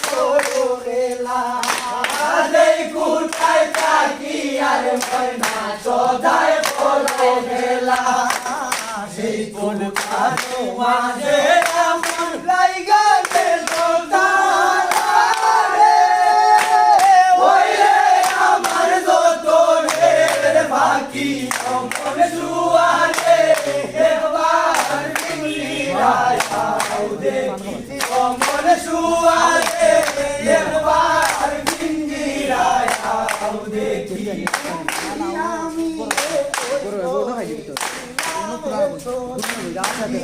করো খেলা যেই কুটায় থাকি আর ময়না সদায় করো খেলা সেই কোন কাজু মাঝে আমার লাইগা গেল তারে ওই রে আমার যতনের বাকি অমন সুয়ারে একবার মিলিরায় আও দেখি অমন সুয়ারে একবার মিলিরায় আও দেখি আমি